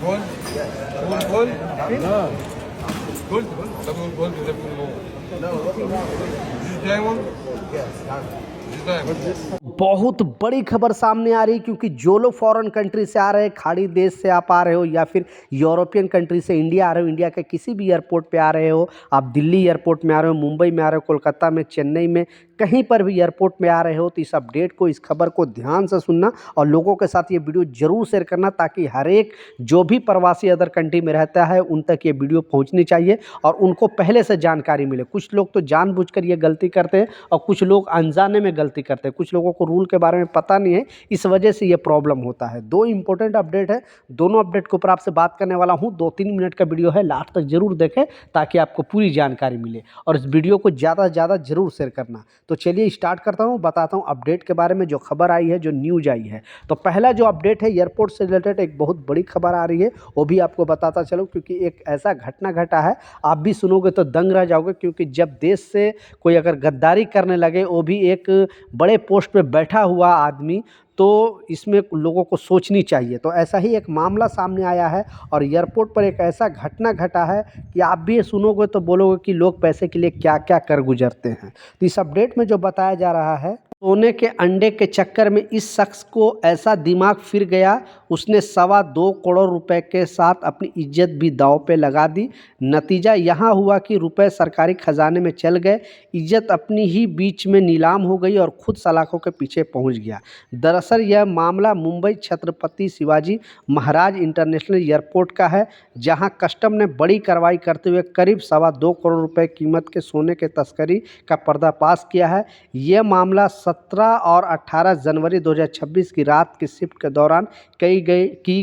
Gold? Gold? No. Gold? Gold is everything more. This is diamond? Yes, diamond. This is diamond. बहुत बड़ी खबर सामने आ रही है क्योंकि जो लोग फॉरेन कंट्री से आ रहे हैं, खाड़ी देश से आप आ रहे हो या फिर यूरोपियन कंट्री से इंडिया आ रहे हो, इंडिया के किसी भी एयरपोर्ट पे आ रहे हो, आप दिल्ली एयरपोर्ट में आ रहे हो, मुंबई में आ रहे हो, कोलकाता में, चेन्नई में, कहीं पर भी एयरपोर्ट में आ रहे हो, तो इस अपडेट को, इस खबर को ध्यान से सुनना और लोगों के साथ ये वीडियो जरूर शेयर करना ताकि हर एक जो भी प्रवासी अदर कंट्री में रहता है उन तक ये वीडियो पहुँचनी चाहिए और उनको पहले से जानकारी मिले। कुछ लोग तो जानबूझकर ये गलती करते हैं और कुछ लोग अनजाने में गलती करते हैं, कुछ लोगों को रूल के बारे में पता नहीं है, इस वजह से ये प्रॉब्लम होता है। दो इंपॉर्टेंट अपडेट है, दोनों अपडेट के ऊपर आपसे बात करने वाला हूँ। 2-3 मिनट का वीडियो है, लास्ट तक जरूर देखें ताकि आपको पूरी जानकारी मिले और इस वीडियो को ज़्यादा से ज़्यादा जरूर शेयर करना। तो चलिए स्टार्ट करता हूँ, बताता हूँ अपडेट के बारे में, जो खबर आई है, जो न्यूज आई है। तो पहला जो अपडेट है एयरपोर्ट से रिलेटेड एक बहुत बड़ी खबर आ रही है, वो भी आपको बताता चलो क्योंकि एक ऐसा घटना घटा है, आप भी सुनोगे तो दंग रह जाओगे। क्योंकि जब देश से कोई अगर गद्दारी करने लगे, वो भी एक बड़े पोस्ट पे बैठा हुआ आदमी, तो इसमें लोगों को सोचनी चाहिए। तो ऐसा ही एक मामला सामने आया है और एयरपोर्ट पर एक ऐसा घटना घटा है कि आप भी ये सुनोगे तो बोलोगे कि लोग पैसे के लिए क्या क्या कर गुजरते हैं। तो इस अपडेट में जो बताया जा रहा है, सोने के अंडे के चक्कर में इस शख्स को ऐसा दिमाग फिर गया, उसने 2.25 करोड़ रुपए के साथ अपनी इज्जत भी दांव पे लगा दी। नतीजा यहाँ हुआ कि रुपए सरकारी खजाने में चल गए, इज्जत अपनी ही बीच में नीलाम हो गई और खुद सलाखों के पीछे पहुँच गया। दरअसल यह मामला मुंबई छत्रपति शिवाजी महाराज इंटरनेशनल एयरपोर्ट का है, जहां कस्टम ने बड़ी कार्रवाई करते हुए करीब 2.25 करोड़ रुपए कीमत के सोने के तस्करी का पर्दाफाश किया है। यह मामला 17 और 18 जनवरी 2026 की रात की शिफ्ट के दौरान की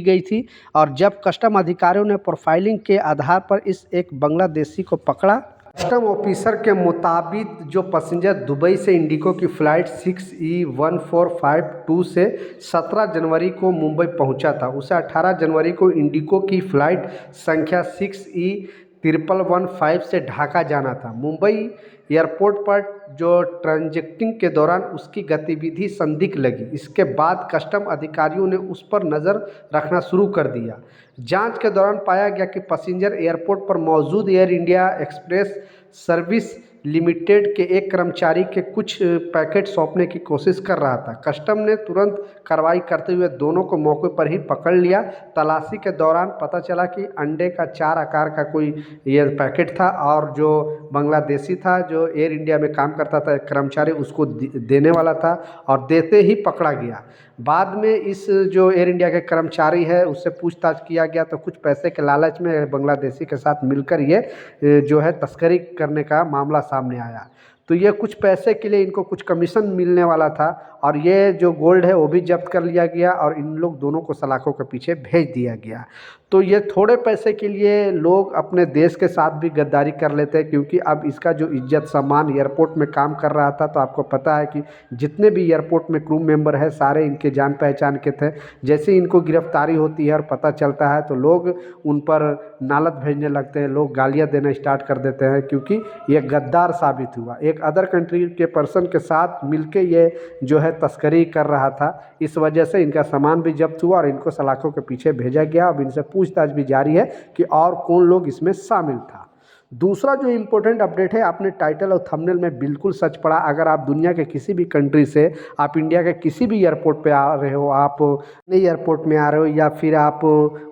गई थी और जब कस्टम अधिकारियों ने प्रोफाइलिंग के आधार पर इस एक बांग्लादेशी को पकड़ा। कस्टम ऑफिसर के मुताबिक जो पैसेंजर दुबई से इंडिगो की फ़्लाइट 6E1452 से 17 जनवरी को मुंबई पहुंचा था, उसे 18 जनवरी को इंडिगो की फ़्लाइट संख्या 6E1115 से ढाका जाना था। मुंबई एयरपोर्ट पर जो ट्रांजैक्टिंग के दौरान उसकी गतिविधि संदिग्ध लगी। इसके बाद कस्टम अधिकारियों ने उस पर नज़र रखना शुरू कर दिया। जांच के दौरान पाया गया कि पैसेंजर एयरपोर्ट पर मौजूद air India express service limited के एक कर्मचारी के कुछ पैकेट सौंपने की कोशिश कर रहा था। कस्टम ने तुरंत कार्रवाई करते हुए दोनों को मौके पर ही पकड़ लिया। तलाशी के दौरान पता चला कि अंडे का 4 आकार का कोई ये पैकेट था और जो बांग्लादेशी था, जो एयर इंडिया में काम करता था, एक कर्मचारी, उसको देने वाला था और देते ही पकड़ा गया। बाद में इस जो एयर इंडिया के कर्मचारी है उससे पूछताछ किया गया तो कुछ पैसे के लालच में बांग्लादेशी के साथ मिलकर ये जो है तस्करी करने का मामला सामने आया। तो ये कुछ पैसे के लिए इनको कुछ कमीशन मिलने वाला था और ये जो गोल्ड है वो भी जब्त कर लिया गया और इन लोग दोनों को सलाखों के पीछे भेज दिया गया। तो ये थोड़े पैसे के लिए लोग अपने देश के साथ भी गद्दारी कर लेते हैं, क्योंकि अब इसका जो इज्जत सम्मान एयरपोर्ट में काम कर रहा था, तो आपको पता है कि जितने भी एयरपोर्ट में क्रू मेंबर है सारे इनके जान पहचान के थे। जैसे ही इनको गिरफ्तारी होती है और पता चलता है तो लोग उन पर नालत भेजने लगते हैं, लोग गालियाँ देना स्टार्ट कर देते हैं, क्योंकि ये गद्दार साबित हुआ। एक अदर कंट्री के पर्सन के साथ मिलके ये जो है तस्करी कर रहा था, इस वजह से इनका सामान भी जब्त हुआ और इनको सलाखों के पीछे भेजा गया। अब इनसे पूछताछ भी जारी है कि और कौन लोग इसमें शामिल था। दूसरा जो इम्पोर्टेंट अपडेट है, आपने टाइटल और थंबनेल में बिल्कुल सच पढ़ा। अगर आप दुनिया के किसी भी कंट्री से, आप इंडिया के किसी भी एयरपोर्ट पे आ रहे हो, आप नई एयरपोर्ट में आ रहे हो या फिर आप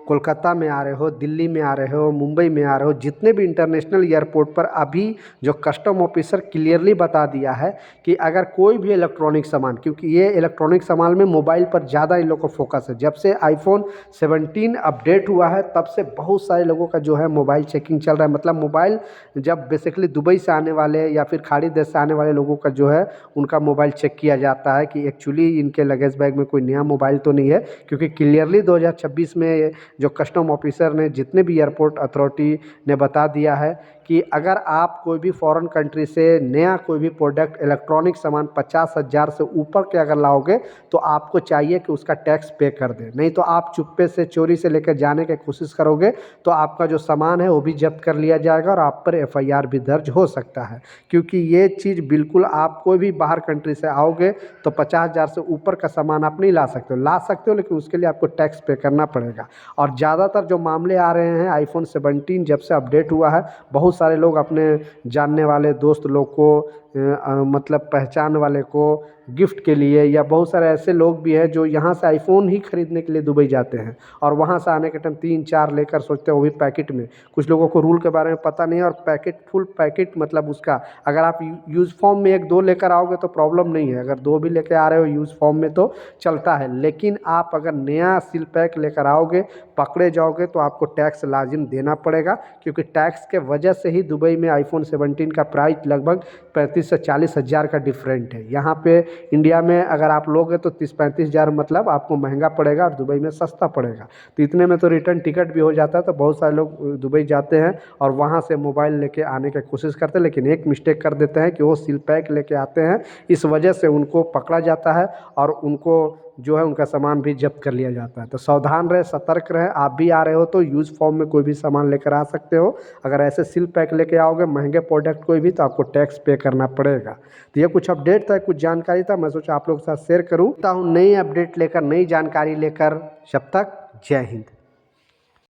कोलकाता में आ रहे हो, दिल्ली में आ रहे हो, मुंबई में आ रहे हो, जितने भी इंटरनेशनल एयरपोर्ट पर अभी जो कस्टम ऑफिसर क्लियरली बता दिया है कि अगर कोई भी इलेक्ट्रॉनिक सामान, क्योंकि ये इलेक्ट्रॉनिक सामान में मोबाइल पर ज़्यादा इन लोग को फोकस है, जब से iPhone 17 अपडेट हुआ है तब से बहुत सारे लोगों का जो है मोबाइल चेकिंग चल रहा है। मतलब मोबाइल जब बेसिकली दुबई से आने वाले या फिर खाड़ी देश से आने वाले लोगों का जो है उनका मोबाइल चेक किया जाता है कि एक्चुअली इनके लगेज बैग में कोई नया मोबाइल तो नहीं है, क्योंकि क्लियरली 2026 में जो कस्टम ऑफिसर ने, जितने भी एयरपोर्ट अथॉरिटी ने बता दिया है कि अगर आप कोई भी फॉरेन कंट्री से नया कोई भी प्रोडक्ट इलेक्ट्रॉनिक सामान 50,000 से ऊपर के अगर लाओगे तो आपको चाहिए कि उसका टैक्स पे कर दें, नहीं तो आप चुप्पे से चोरी से लेकर जाने की कोशिश करोगे तो आपका जो सामान है वो भी जब्त कर लिया जाएगा और आप पर एफआईआर भी दर्ज हो सकता है। क्योंकि ये चीज़ बिल्कुल, आप कोई भी बाहर कंट्री से आओगे तो 50,000 से ऊपर का सामान आप नहीं ला सकते हो, लेकिन उसके लिए आपको टैक्स पे करना पड़ेगा। और ज़्यादातर जो मामले आ रहे हैं आईफोन 17 जब से अपडेट हुआ है, बहुत सारे लोग अपने जानने वाले दोस्त लोग को मतलब पहचान वाले को गिफ्ट के लिए, या बहुत सारे ऐसे लोग भी हैं जो यहाँ से आईफोन ही खरीदने के लिए दुबई जाते हैं और वहाँ से आने के टाइम 3-4 लेकर सोचते हैं, वो भी पैकेट में। कुछ लोगों को रूल के बारे में पता नहीं है और पैकेट, फुल पैकेट मतलब उसका, अगर आप यूज़ फॉर्म में 1-2 लेकर आओगे तो प्रॉब्लम नहीं है, अगर 2 भी लेकर आ रहे हो यूज़ फॉर्म में तो चलता है। लेकिन आप अगर नया सील पैक लेकर आओगे, पकड़े जाओगे तो आपको टैक्स लाजिम देना पड़ेगा, क्योंकि टैक्स के वजह से ही दुबई में आईफोन 17 का प्राइस लगभग 35 से 40 हज़ार का डिफरेंट है। यहाँ पे इंडिया में अगर आप लोगे तो 30-35 हज़ार मतलब आपको महंगा पड़ेगा और दुबई में सस्ता पड़ेगा। तो इतने में तो रिटर्न टिकट भी हो जाता है। तो बहुत सारे लोग दुबई जाते हैं और वहाँ से मोबाइल लेके आने की कोशिश करते हैं, लेकिन एक मिस्टेक कर देते हैं कि वो सील पैक लेके आते हैं, इस वजह से उनको पकड़ा जाता है और उनको जो है उनका सामान भी जब्त कर लिया जाता है। तो सावधान रहे, सतर्क रहे। आप भी आ रहे हो तो यूज़ फॉर्म में कोई भी सामान लेकर आ सकते हो। अगर ऐसे सील पैक लेके आओगे महंगे प्रोडक्ट कोई भी, तो आपको टैक्स पे करना पड़ेगा। तो ये कुछ अपडेट था, कुछ जानकारी था, मैं सोचा आप लोग के साथ शेयर करूँ। नई अपडेट लेकर, नई जानकारी लेकर, जब तक जय हिंद।